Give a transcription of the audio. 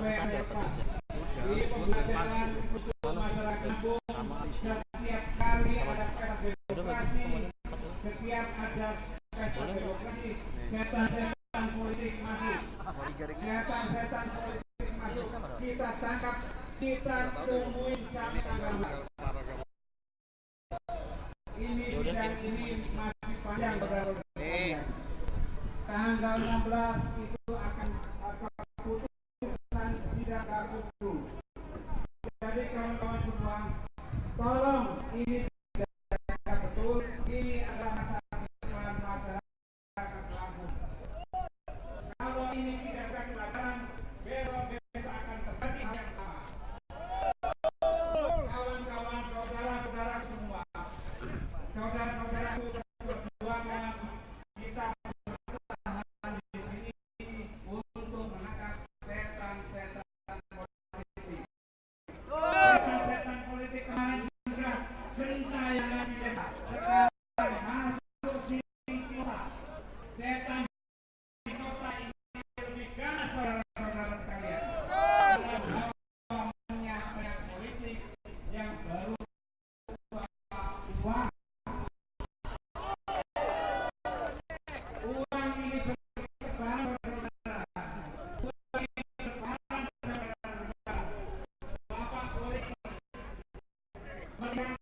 sampai dapat di pembelajaran untuk masyarakat kampung. Setiap kali ada kata demokrasi, setiap ada kata demokrasi, setan-setan politik masuk, setan-setan politik masuk, kita tangkap, kita tungguin sampai tanggal 16. Ini sidang ini masih panjang, saudara. Tanggal 16 itu akan putusan sidang Gakumdu. Jadi kawan-kawan semua, tolong ini sudah betul, ini adalah masa depan masyarakat Lampung. Kalau ini tidak ada pelajaran, besok akan terjadi hal yang sama. Kawan-kawan, saudara-saudara semua, saudara-saudaraku perjuangan kita bertahan di sini untuk menangkap setan-setan politik. Setan-setan politik kemarin sudah sentayangan di desa, sekarang masuk di kota. Setan di kota ini lebih ganas, saudara-saudara sekalian. Banyak politik yang baru uang. Uang ini berkembang, saudara. Uang ini berkembang, saudara. Bapak boleh melihat